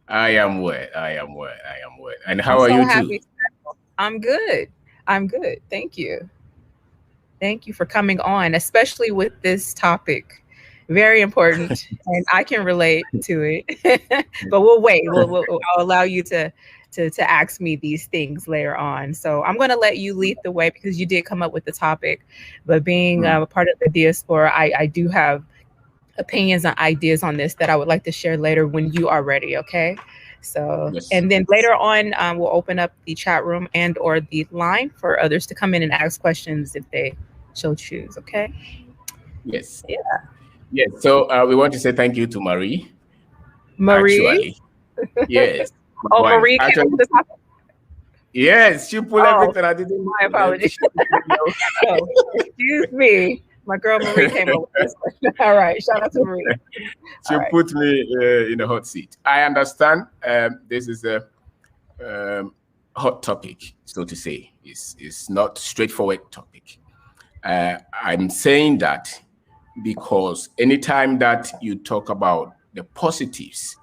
I am well. I am well. I am well. And I'm how are so you too? happy. I'm good. I'm good. Thank you. Thank you for coming on, especially with this topic. Very important, and I can relate to it. But we'll wait. I'll allow you to ask me these things later on. So I'm going to let you lead the way because you did come up with the topic. But being Mm. a part of the diaspora, I do have opinions and ideas on this that I would like to share later when you are ready. Okay. So, Yes. and then later on, we'll open up the chat room and or the line for others to come in and ask questions if they so choose. Okay. Yes. Yeah. Yes. So we want to say thank you to Marie. Marie. Actually, yes, my Oh, wife. Marie came up Actually, with the topic. yes, she pulled Oh, everything. I didn't my know that. apologies. Oh, excuse me. My girl Marie came up with this question. All right. Shout out to Marie. All She right. put me in the hot seat. I understand. This is a hot topic, so to say. It's not straightforward topic. I'm saying that because anytime that you talk about the positives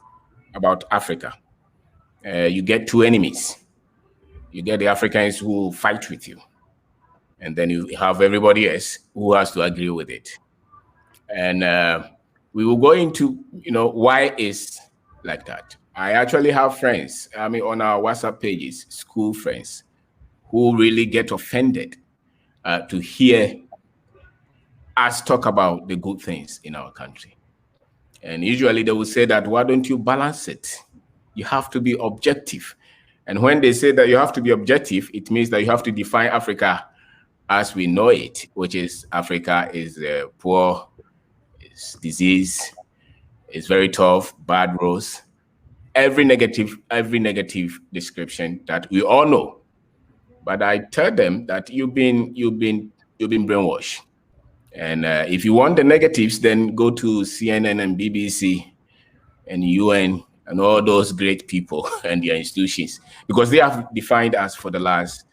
about Africa, you get two enemies. You get the Africans who fight with you, and then you have everybody else who has to agree with it. And we will go into, why is like that. I actually have friends, I mean, on our WhatsApp pages, school friends, who really get offended to hear us talk about the good things in our country. And usually they will say that, why don't you balance it? You have to be objective. And when they say that you have to be objective, it means that you have to define Africa as we know it, which is Africa is poor, is disease, is very tough, bad roads, every negative description that we all know. But I tell them that you've been brainwashed. And if you want the negatives, then go to CNN and BBC and UN and all those great people and their institutions, because they have defined us for the last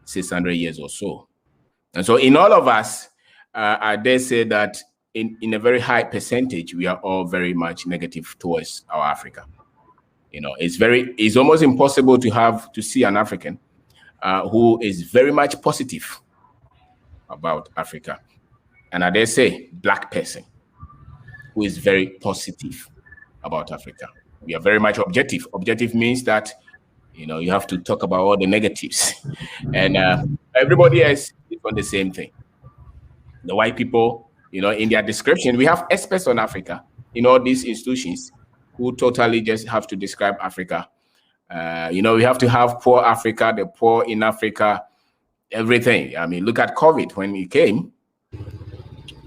600 years or so. And so in all of us, I dare say that in a very high percentage, we are all very much negative towards our Africa. It's almost impossible to see an African who is very much positive about Africa. And I dare say black person who is very positive about Africa. We are very much objective. Objective means that you have to talk about all the negatives, and everybody else is on the same thing. The white people, in their description, we have experts on Africa in all these institutions who totally just have to describe Africa. We have to have poor Africa, the poor in Africa, everything. I mean, look at COVID when it came.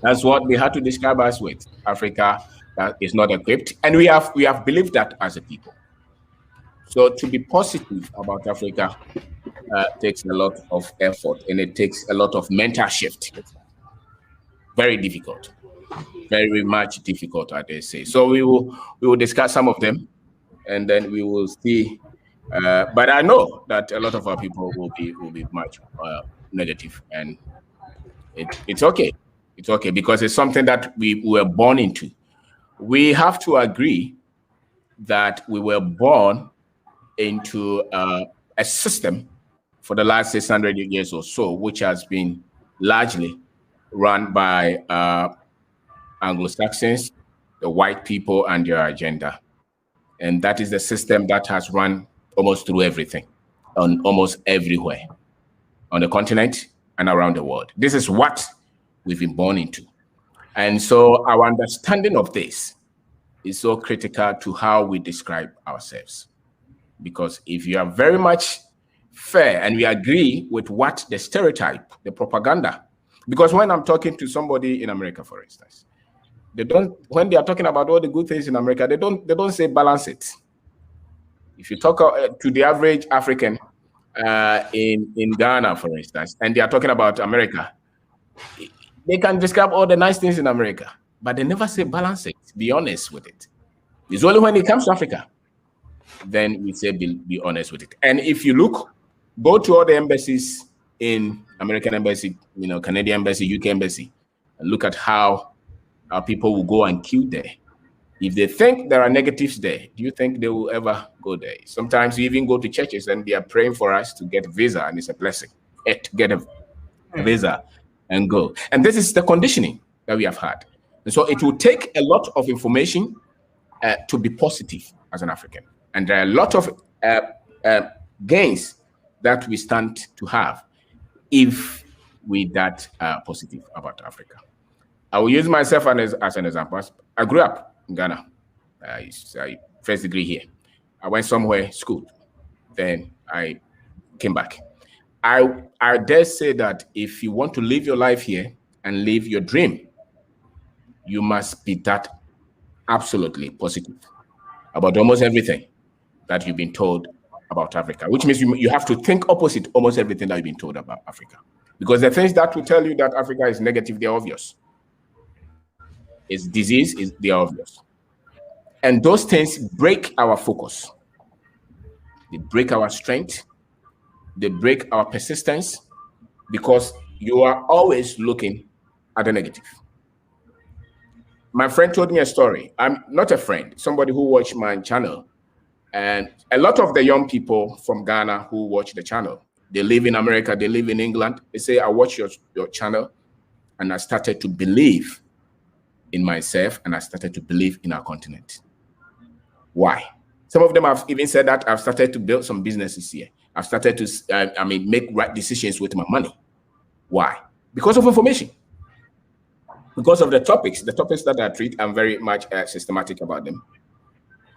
That's what they had to describe us with. Africa that is not equipped, and we have believed that as a people. So to be positive about Africa takes a lot of effort, and it takes a lot of mental shift. Very difficult, very much difficult, I dare say. So we will discuss some of them, and then we will see. But I know that a lot of our people will be much negative, and it's okay. It's okay because it's something that we were born into. We have to agree that we were born into a system for the last 600 years or so, which has been largely run by Anglo-Saxons, the white people, and their agenda. And that is the system that has run almost through everything, on almost everywhere, on the continent and around the world. This is what we've been born into. And so our understanding of this is so critical to how we describe ourselves. Because if you are very much fair and we agree with what the stereotype, the propaganda, because when I'm talking to somebody in America, for instance, when they are talking about all the good things in America, they don't say balance it. If you talk to the average African in Ghana, for instance, and they are talking about America, they can describe all the nice things in America, but they never say balance it, be honest with it. It's only when it comes to Africa, then we say be honest with it. And if you go to all the embassies in American embassy, Canadian embassy, UK embassy, and look at how people will go and queue there. If they think there are negatives there, do you think they will ever go there? Sometimes you even go to churches and they are praying for us to get a visa, and it's a blessing to get a visa and go. And this is the conditioning that we have had. And so it will take a lot of information to be positive as an African. And there are a lot of gains that we stand to have if we that positive about Africa. I will use myself as an example. I grew up in Ghana. I first degree here. I went somewhere, school. Then I came back. I dare say that if you want to live your life here and live your dream, you must be that absolutely positive about almost everything that you've been told about Africa, which means you have to think opposite almost everything that you've been told about Africa. Because the things that will tell you that Africa is negative, they're obvious. It's disease, they're obvious. And those things break our focus. They break our strength. They break our persistence, because you are always looking at the negative. My friend told me a story. I'm not a friend, somebody who watched my channel. And a lot of the young people from Ghana who watch the channel, they live in America, they live in England. They say, I watch your channel and I started to believe in myself and I started to believe in our continent. Why? Some of them have even said that I've started to build some businesses here. I've started to, make right decisions with my money. Why? Because of information. Because of the topics that I treat, I'm very much systematic about them.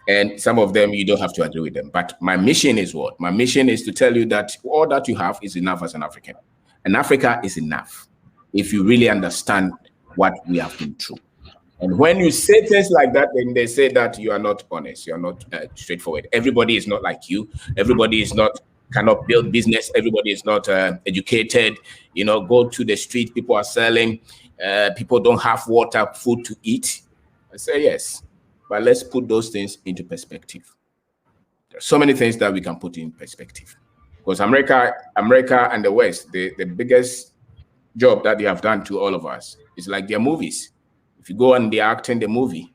And some of them, you don't have to agree with them. But my mission is what? My mission is to tell you that all that you have is enough as an African. And Africa is enough if you really understand what we have been through. And when you say things like that, then they say that you are not honest, you are not straightforward. Everybody is not like you. Everybody is not cannot build business. Everybody is not educated. You know, go to the street, people are selling. People don't have water, food to eat. I say yes, but let's put those things into perspective. There are so many things that we can put in perspective. Because America and the West, the biggest job that they have done to all of us is like their movies. If you go and they act in the movie,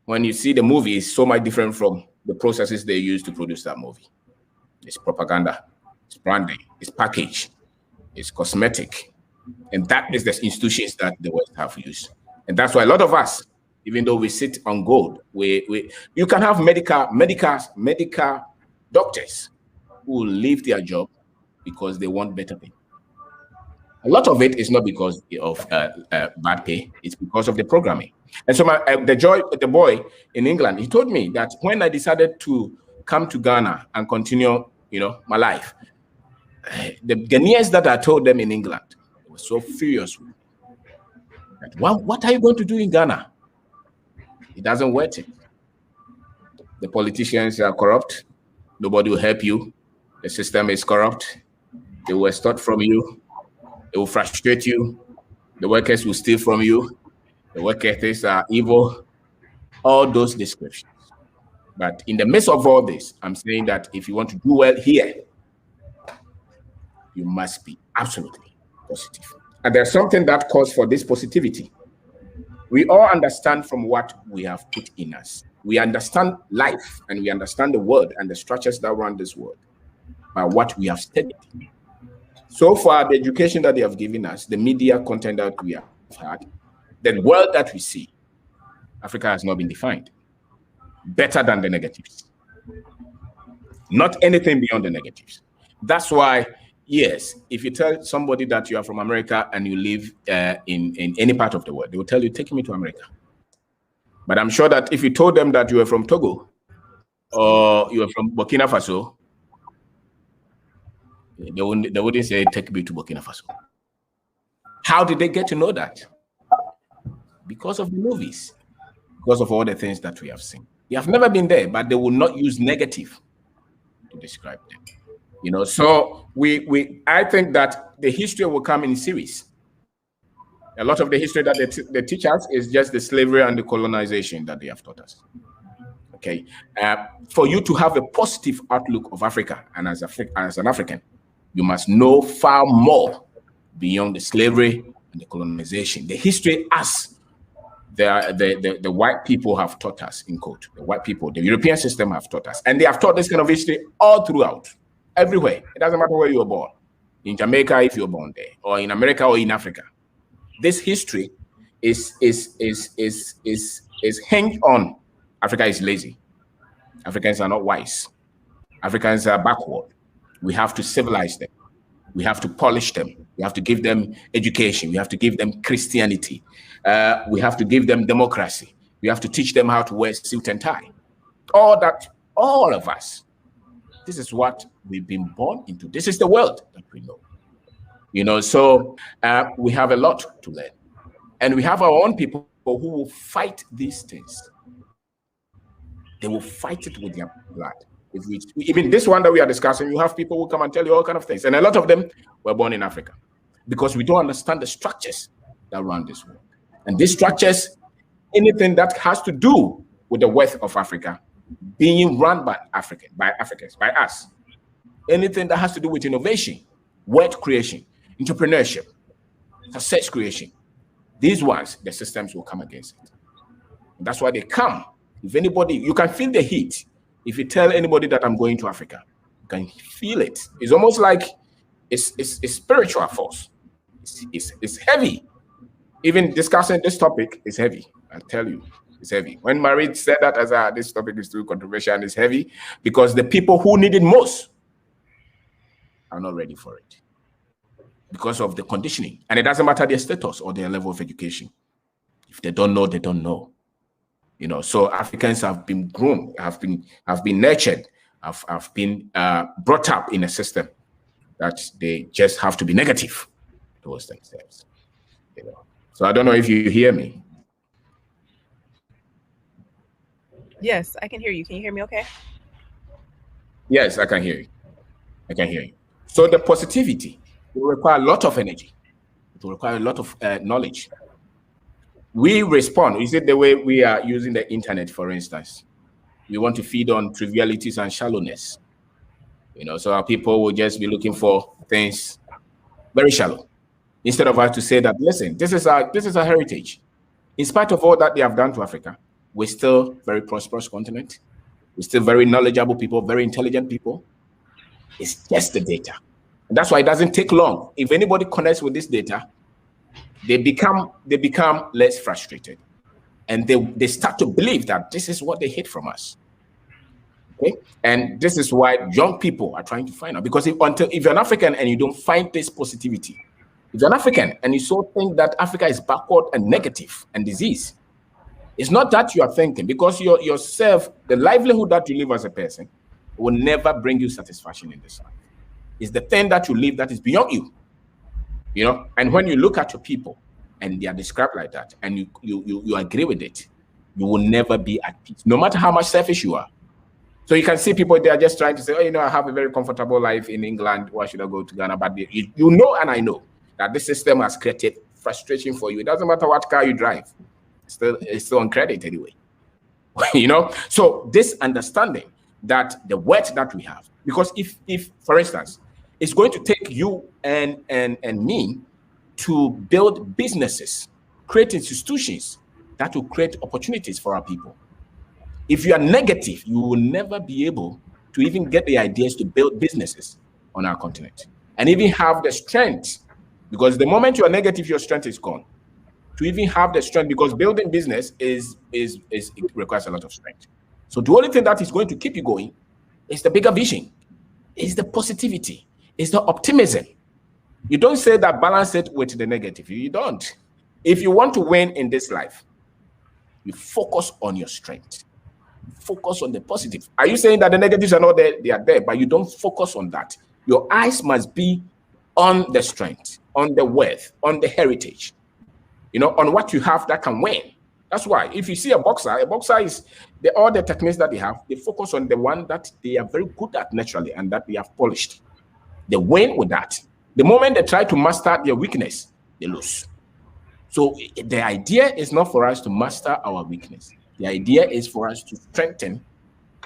when you see the movie, it's so much different from the processes they use to produce that movie. It's propaganda, it's branding, it's package, it's cosmetic. And that is the institutions that the West have used. And that's why a lot of us, even though we sit on gold, you can have medical doctors who leave their job because they want better pay. A lot of it is not because of bad pay; it's because of the programming. And so, the boy in England, he told me that when I decided to come to Ghana and continue, my life, the Ghanaians that I told them in England were so furious with me. That, what are you going to do in Ghana? It doesn't work. The politicians are corrupt. Nobody will help you. The system is corrupt. They will extort from you. It will frustrate you. The workers will steal from you. The work ethics are evil. All those descriptions. But in the midst of all this, I'm saying that if you want to do well here, you must be absolutely positive. And there's something that calls for this positivity. We all understand from what we have put in us. We understand life and we understand the world and the structures that run this world by what we have studied. So far, the education that they have given us, the media content that we have had, the world that we see, Africa has not been defined better than the negatives. Not anything beyond the negatives. That's why, yes, if you tell somebody that you are from America and you live in any part of the world, they will tell you, take me to America. But I'm sure that if you told them that you were from Togo or you were from Burkina Faso, they wouldn't say, take me to Burkina Faso. How did they get to know that? Because of the movies, because of all the things that we have seen. They have never been there, but they will not use negative to describe them. So I think that the history will come in series. A lot of the history that they teach us is just the slavery and the colonization that they have taught us. Okay, for you to have a positive outlook of Africa and as an African, you must know far more beyond the slavery and the colonization. The history as the white people have taught us, in quote, the white people, the European system have taught us, and they have taught this kind of history all throughout, everywhere. It doesn't matter where you were born, in Jamaica if you were born there, or in America or in Africa. This history is hinged on Africa is lazy. Africans are not wise. Africans are backward. We have to civilize them. We have to polish them. We have to give them education. We have to give them Christianity. We have to give them democracy. We have to teach them how to wear suit and tie. All that, all of us. This is what we've been born into. This is the world that we know. You know, so we have a lot to learn. And we have our own people who will fight these things. They will fight it with their blood. Even this one that we are discussing, you have people who come and tell you all kinds of things. And a lot of them were born in Africa because we don't understand the structures that run this world. And these structures, anything that has to do with the wealth of Africa being run by Africans, by us. Anything that has to do with innovation, wealth creation, entrepreneurship, success creation, these ones, the systems will come against it. And that's why they come. If anybody, you can feel the heat. If you tell anybody that I'm going to Africa, you can feel it. It's almost like it's spiritual force. It's heavy. Even discussing this topic is heavy. I tell you, it's heavy. When Marie said that as this topic is too controversial and it's heavy, because the people who need it most are not ready for it because of the conditioning. And it doesn't matter their status or their level of education. If they don't know, they don't know. You know, so Africans have been groomed, have been nurtured, have been brought up in a system that they just have to be negative towards themselves. You know, so I don't know if you hear me. Yes, I can hear you. Can you hear me okay? Yes, I can hear you. I can hear you. So the positivity will require a lot of energy. It will require a lot of knowledge. We respond. Is it the way we are using the internet, for instance? We want to feed on trivialities and shallowness. You know, so our people will just be looking for things very shallow. Instead of us to say that, listen, this is our heritage. In spite of all that they have done to Africa, we're still very prosperous continent. We're still very knowledgeable people, very intelligent people. It's just the data. And that's why it doesn't take long. If anybody connects with this data, they become less frustrated, and they start to believe that this is what they hate from us. Okay, and this is why young people are trying to find out, because if you're an African and you don't find this positivity, if you're an African and you so think that Africa is backward and negative and disease, it's not that you are thinking, because yourself, the livelihood that you live as a person will never bring you satisfaction in this life. It's the thing that you live that is beyond you. You know, and when you look at your people and they are described like that, and you agree with it, you will never be at peace, no matter how much selfish you are. So you can see people, they are just trying to say, oh, you know, I have a very comfortable life in England. Why should I go to Ghana? But you know, and I know that this system has created frustration for you. It doesn't matter what car you drive. It's still on credit anyway. You know, so this understanding that the wealth that we have, because if for instance, it's going to take you and me to build businesses, create institutions that will create opportunities for our people. If you are negative, you will never be able to even get the ideas to build businesses on our continent and even have the strength, because the moment you are negative, your strength is gone. To even have the strength, because building business it requires a lot of strength. So the only thing that is going to keep you going is the bigger vision, is the positivity, is the optimism. You don't say that balance it with the negative. You don't. If you want to win in this life, you focus on your strength. Focus on the positive. Are you saying that the negatives are not there? They are there, but you don't focus on that. Your eyes must be on the strength, on the wealth, on the heritage, you know, on what you have that can win. That's why if you see a boxer is all the techniques that they have, they focus on the one that they are very good at naturally and that they have polished. They win with that. The moment they try to master their weakness, they lose. So the idea is not for us to master our weakness. The idea is for us to strengthen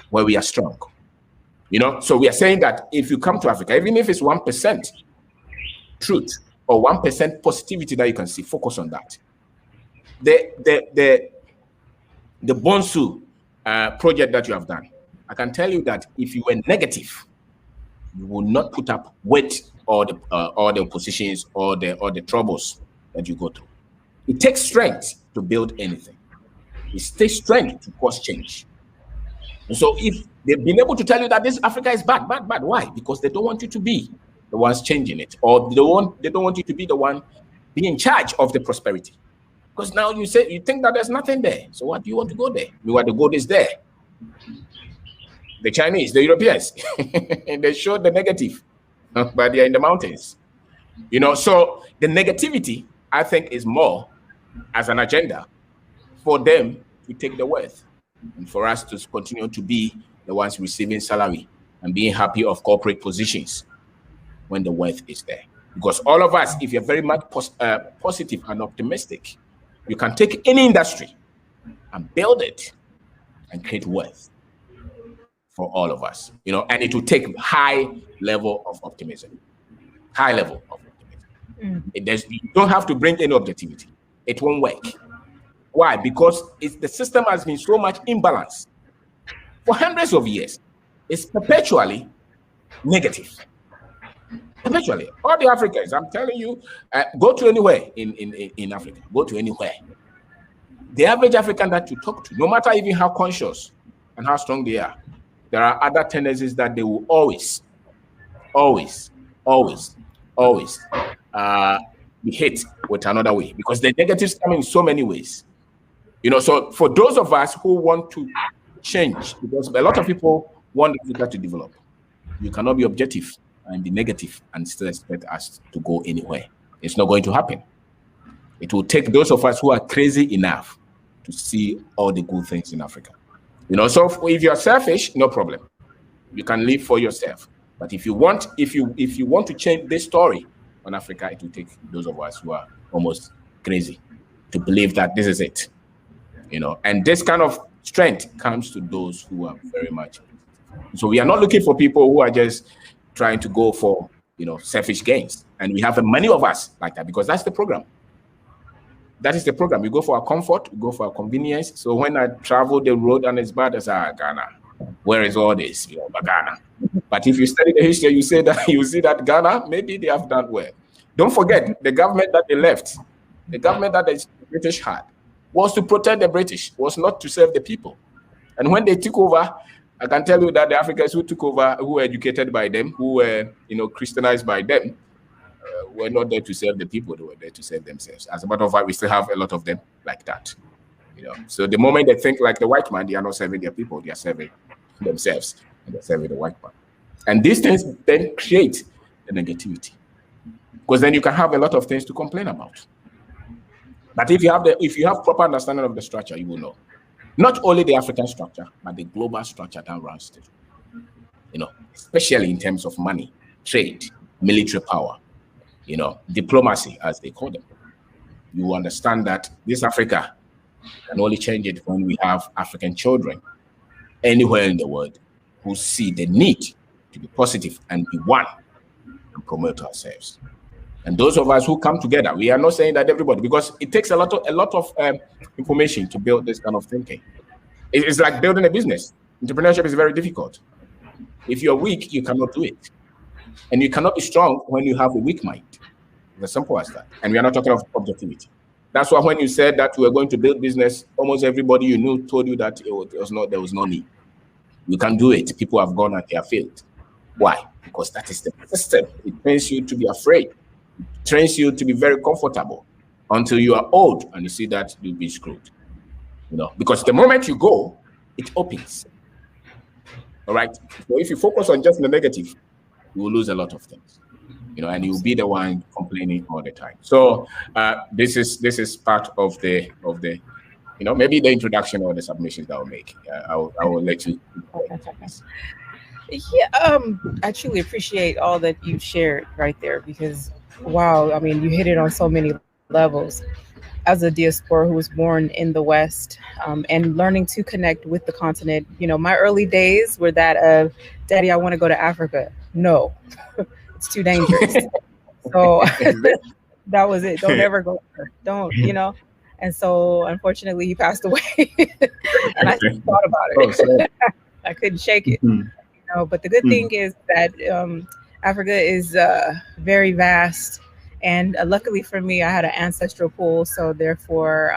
where we are strong. You know, so we are saying that if you come to Africa, even if it's 1% truth or 1% positivity that you can see, focus on that. the Bonsu project that you have done, I can tell you that if you were negative, you will not put up with all the oppositions or the troubles that you go through. It takes strength to build anything. It takes strength to cause change. And so if they've been able to tell you that this Africa is bad, why? Because they don't want you to be the ones changing it, or they don't want you to be the one being in charge of the prosperity. Because now you think that there's nothing there. So what do you want to go there? You want to go this there. The Chinese, the Europeans, and they showed the negative, but they're in the mountains. So the negativity, I think, is more as an agenda for them to take the wealth and for us to continue to be the ones receiving salary and being happy of corporate positions when the wealth is there. Because all of us, if you're very much positive and optimistic, you can take any industry and build it and create wealth for all of us, and it will take high level of optimism. High level of optimism. You don't have to bring any objectivity. It won't work. Why? Because the system has been so much imbalanced for hundreds of years. It's perpetually negative. Perpetually. All the Africans, I'm telling you, go to anywhere in Africa, go to anywhere. The average African that you talk to, no matter even how conscious and how strong they are, there are other tendencies that they will always be hit with another way, because the negatives come in so many ways. So for those of us who want to change, because a lot of people want Africa to develop, you cannot be objective and be negative and still expect us to go anywhere. It's not going to happen. It will take those of us who are crazy enough to see all the good things in Africa. So if you're selfish, no problem. You can live for yourself. But if you want to change this story on Africa, it will take those of us who are almost crazy to believe that this is it. And this kind of strength comes to those who are very much. So we are not looking for people who are just trying to go for, selfish gains. And we have many of us like that, because that's the program. That is the program. We go for our comfort, we go for our convenience. So when I travel the road and it's bad, I say, Ghana, where is all this? Ghana. But if you study the history, you see that Ghana, maybe they have done well. Don't forget, the government that they left, the government that the British had, was to protect the British, was not to serve the people. And when they took over, I can tell you that the Africans who took over, who were educated by them, who were, Christianized by them, were not there to serve the people, they were there to serve themselves. As a matter of fact, we still have a lot of them like that. So the moment they think like the white man, they are not serving their people, they are serving themselves, and they're serving the white man. And these things then create the negativity, because then you can have a lot of things to complain about. But if you have proper understanding of the structure, you will know. Not only the African structure, but the global structure that runs it. Especially in terms of money, trade, military power, diplomacy, as they call them. You understand that this Africa can only change it when we have African children anywhere in the world who see the need to be positive and be one and promote ourselves. And those of us who come together, we are not saying that everybody, because it takes a lot of information to build this kind of thinking. It's like building a business. Entrepreneurship is very difficult. If you're weak, you cannot do it. And you cannot be strong when you have a weak mind. It's as simple as that. And we are not talking of objectivity. That's why when you said that we were going to build business, almost everybody you knew told you that there was no need. You can do it. People have gone and they have failed. Why? Because that is the system. It trains you to be afraid. It trains you to be very comfortable until you are old and you see that you'll be screwed. Because the moment you go, it opens. All right. So if you focus on just the negative, you will lose a lot of things. And you'll be the one complaining all the time. So this is part of the maybe the introduction or the submissions that I'll make. I will let you. Yeah, I truly appreciate all that you shared right there, because wow, I mean, you hit it on so many levels. As a diaspora who was born in the West, and learning to connect with the continent, my early days were that of, Daddy, I want to go to Africa. No, it's too dangerous. So that was it. Don't ever go there. Don't, And so unfortunately he passed away. And I thought about it. Oh, sorry. I couldn't shake it. Mhm. You know, but the good thing is that Africa is very vast. And luckily for me, I had an ancestral pool. So therefore,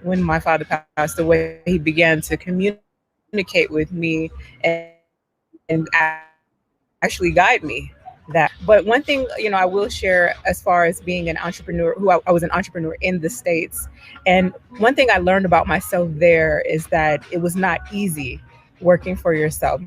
when my father passed away, he began to communicate with me and actually guide me that. But one thing, you know, I will share as far as being an entrepreneur, I was an entrepreneur in the States. And one thing I learned about myself there is that it was not easy working for yourself.